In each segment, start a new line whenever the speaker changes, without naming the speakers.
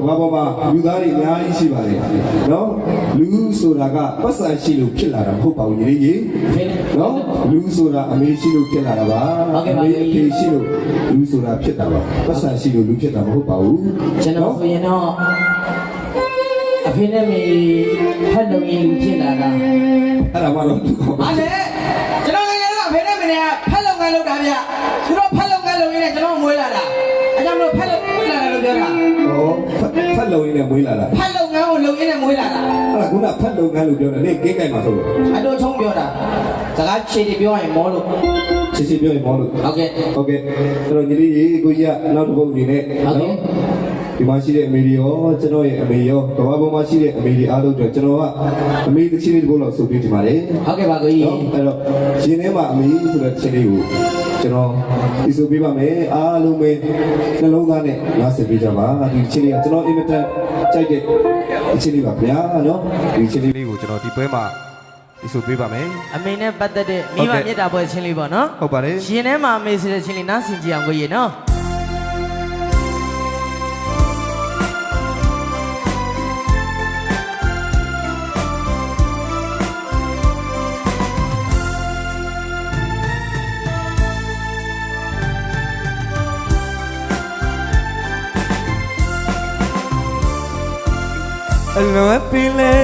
ဘာပေါ်မှာလူသားတွေအများကြီးရှိပါတယ်နော်လူဆိုတာကပတ်စံရှိလို့ဖြစ်လာတာမဟုတ်ပါဘူးညီလေးကြီးနော်လူဆိုတာအမေရှိလို့ဖြစ်လာတာပါအမေအဖေရှိလို့လူဆိုတာဖြစ်တာပါပတ်စံရှိလို့လူဖြစ်တာမဟုတ်ပါဘူး
ကျွန်တော်ဆိုရင်တော့အဖေနဲ့မေဖတ်လို့ရင်လူဖြစ်လာတာ
အဲ့ဒါမှတော့
အားလေကျွန်တော်ငယ်ငယ်တော့အဖေနဲ့မေကဖတ်လုပ်ငန်းလုပ်တာဗျသူတို့ဖတ်လုပ်ငန်းလုပ်ရင်းနဲ့ကျွန်တော်မွေးလာတာအဲကြောင့်မလို့ဖတ်လုပ်မွေးလာတယ်လို့ပြောတာ
ဖတ်လုံရင်းနဲ့မွေးလာတာ
ဖတ်လုပ်ငန်းကိုလုပ်ရင်းနဲ့မွေးလာတာ
အဲ့ဒါခုနဖတ်လုံငန်းလို့ပြောတယ်လေကဲကဲမှာဆိုလို့
အတူချုံပြောတာစကားခြေတွေပြောရင်မောလို့
ခြေပြောရင်မောလို့
ဟုတ်ကဲ့
အဲ့တော့ညီလေးကြီးကိုကြီးကနောက်တစ်ပုတ်အနေနဲ့
ဟုတ်ကဲ့
ဒီမှာရှိတဲ့အမေတွေရောကျွန်တော်ရဲ့အမေရောကဘာပေါ်မှာရှိတဲ့အမေတွေအားလုံးတို့ကျွန်တော်ကအမေတစ်ချင်းလေးတစ်ပုတ်လောက်ဆိုပြီးဒီမှာလေ
ဟုတ်ကဲ့ပါကိုကြီး
အဲ့တော့ရှင်ထဲမှာအမေဆိုတဲ့ချင်းလေးကိုကျွန်တော်ဒီဆိုပေးပါမယ်အားလုံးပဲနှလုံးသားနဲ့နားဆင်ပေးကြပါဒီချင်းလေးကကျွန်တော်အင်မတန်ကြိုက်တဲ့ချင်းလေးပါဗျာနော်ဒီချင်းလေးကိုကျွန်တော်ဒီပွဲမှာဒီဆိုပေးပါမယ်
အမေနဲ့ပတ်သက်တဲ့မိဘမြတ်တာပွဲချင်းလေးပေါ့နော်
ဟုတ်ပါတယ်
ရှင်ထဲမှာအမေဆိုတဲ့ချင်းလေးနားဆင်ကြအောင်ကိုကြီးနော်
အလွန်ပင်လေ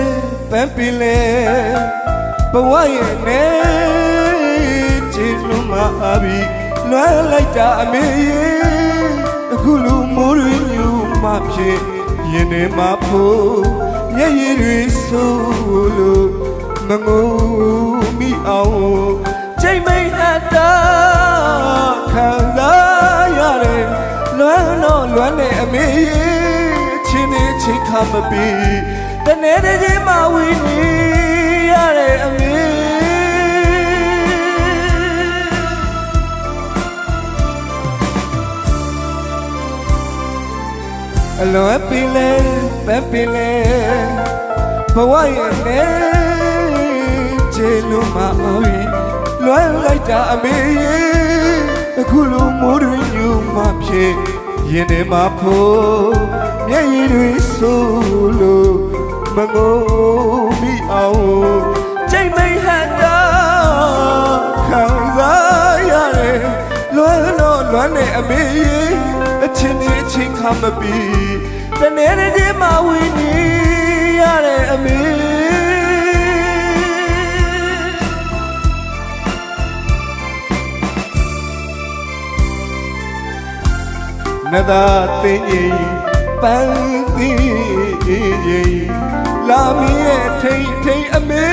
ပန်းပင်လေဘဝရဲ့နဲ့ချစ်လို့မအားပြီးလွမ်းလိုက်တာအမေအခုလူမိုးတွေညူမှဖြစ်ရင်ထဲမှာဖို့မျက်ရည်တွေဆိုးလို့မငုံမိအောင်ချိန်မိတ်အတာခံစားရတယ်လွမ်းတော့လွမ်းနေအမေချင်းနေချင်းခမပြီးတနေ့တည်းချင်းမဝီနေရတဲ့အမေအလွန်ပင်လေပန်းပင်လေဘဝရဲ့နဲ့ချေလို့မအောင်လွမ်းလိုက်တာအမေအခုလိုမိုးတွေညူမှဖြစ်ရင်ထဲမှာဖို့မျက်ရည်တွေဆိုးလို့မငုံမိအောင်ချိန်မိတ်ဟန်တာခံစားရတယ်လွမ်းတော့လွမ်းနေအမေအချင်းချင်းချင်းခမပြီးတနေ့တည်းမှဝီနေရတဲ့အမေနသာသိရင်ပန်းသီးလာမီရဲ့ထိန်ထိန်အမေ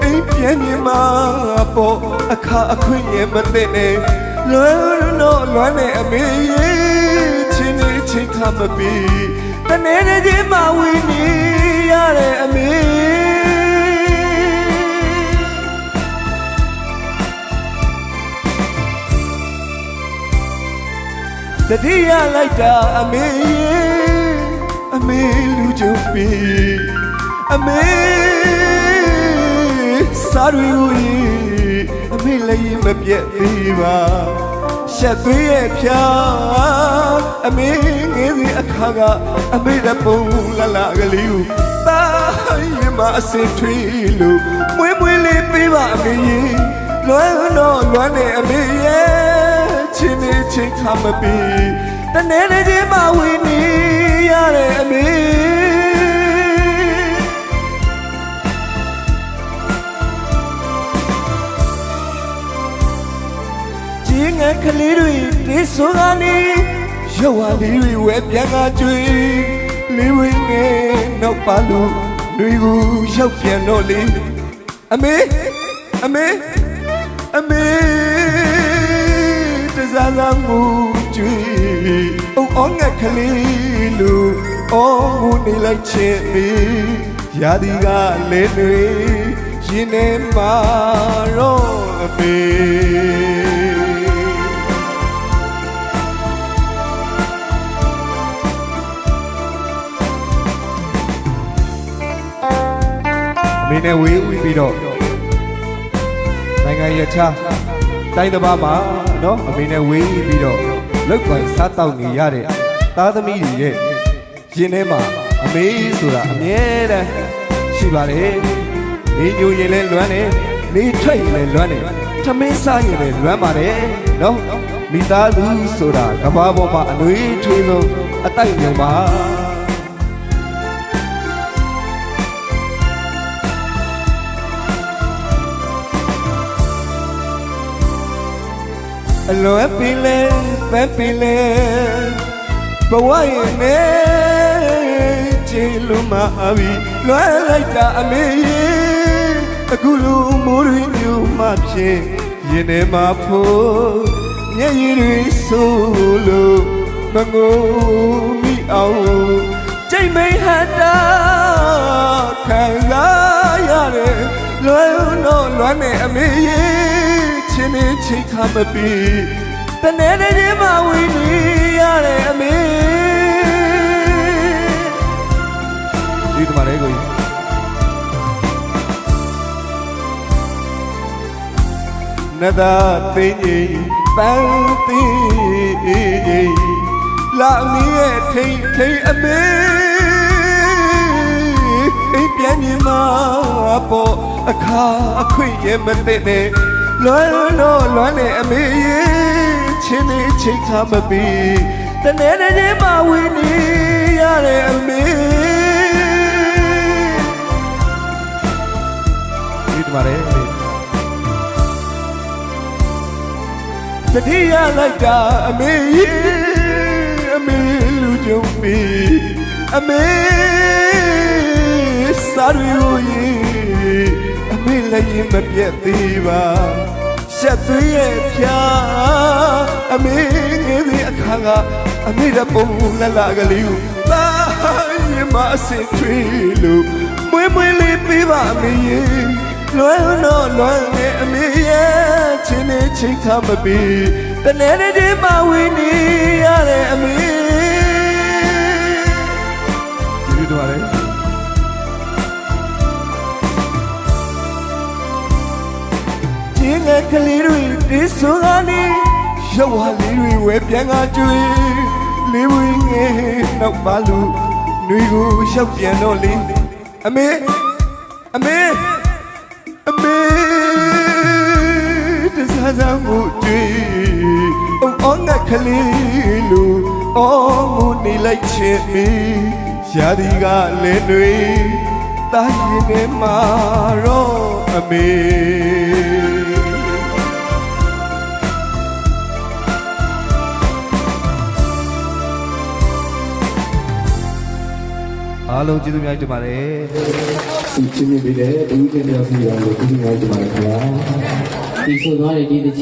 အိမ်ပြန်မြင်မှာပေါ့အခါအခွင့်ရဲ့မသိနဲ့လွမ်းတော့လွမ်းနေအမေချင်းနေချင်းခမပြီးတနေ့တည်းမှဝီနေရတဲ့အမေတတိယလိုက်တာအမေလူကြုံပြီးအမေစားရူကြီးအမေလည်းမပြတ်သေးပါရှက်သွေးရဲ့ဖြာအမေငယ်စဉ်အခါကအမေတပုံလလကလေးကိုတာရင်မအစင်ထွေးလို့မွေးမွေးလေးပေးပါအမေလွမ်းတော့လွမ်းနေအမေရဲ့ချင်းနေချင်းခမပြီးတနေ့တည်းမှဝီနေရတဲ့အမေကြီးငယ်ကလေးတွေတေးဆိုကနေရုပ်ဝါလေးတွေဝဲပြန်ကားကြွေလေးဝင်းငယ်နောက်ပါလို့တွေကိုရောက်ပြန်တော့လေအမေတစားစားမှုကြွေအုံအောင်ငက်ကလေးလူအော်ငူနေလိုက်ချင်ပြီးရာဒီကလဲတွေရင်ထဲမှာတော့အမေအမေနဲ့ဝေးပြီးတော့နိုင်ငံရချတိုင်းတစ်ပါးမှာနော်အမေနဲ့ဝေးပြီးတော့ လောက်ပိုင်စားတောက်နေရတဲ့သားသမီးတွေရဲ့ရင်ထဲမှာအမေဆိုတာအမြဲတမ်းရှိပါတယ်နေညိုရင်လည်းလွမ်းတယ်နေထွက်ရင်လည်းလွမ်းတယ်ထမင်းစားရင်လည်းလွမ်းပါတယ်နော်မိသားစုဆိုတာကဘာပေါ်မှာအလွေထွေးဆုံးအတိုက်မြုံပါအလွယ်ပင်လဲပဲပင်လဲဘဝရဲ့နဲ့ချီလူမအဘီလွယ်လိုက်တာအမေရဲ့အခုလူမိုးရင်းမျိုးမှဖြစ်ရင်ထဲမှာဖို့မျက်ရည်တွေဆိုလို့မငိုမိအောင်ကြိတ်မိန်ဟတ်တာခံစားရတယ်လွယ်တော့လွမ်းနေအမေရဲ့ချင်းနေချိတ်ခါမပြီးတနေ့တည်းမှဝင်နေရတဲ့အမေဒီတမလေးကိုနတ်သားသိကြီးပန်းသိလာမီးရဲ့ထိန်အမေအိမ်ပြန်ညီမပေါ်အခါအခွင့်ရဲ့မသိနဲ့လွမ်းနေအမေရဲ့ချင်းနေချိတ်ခါမပြီးတနေ့တည်းမှဝင်နေရတဲ့အမေဒီတမလေးတတိယလိုက်တာအမေလူကြုံပြီးအမေစားရည်အမေလည်းရင်မပြတ်သေးပါရှက်သွေးရဲ့ဖြာအမေငယ်စဉ်အခါကအမေတပုံလကလေးကိုသာရင်မအစင်ထွေးလို့မွေးလေးပေးပါအမေရဲ့လွယ်နေအမေရဲ့ချင်းနေချိတ်ခါမပြီးတနေ့တည်းမှဝင်နေရတဲ့အမေဒီလိုတော့လေချင်းငယ်ကလေးတွေဒီဆိုကနေရုပ်ဟာလေးတွေဝဲပြန်ကကျွေးလေးဝင်းငယ်နောက်ပါလူနှွေကိုရောက်ပြန်တော့လေအမေတစားစားမှုတွေ့အောင်ငါကလေးလူအော်မှုနေလိုက်ချင်မီရာဒီကလည်းတွေတာရင်ထဲမှာတော့အမေအားလုံးကျေးဇူးများတင်ပါတယ်
ဒီချင်းမြင်ပြီးတဲ့ဒီကနေ့ရောက်ပြီးတော့ဒီနေ့ရောက်ကြပါလားခင်ဗျာ
ဒီဆိုသွားတဲ့ဒီတစ်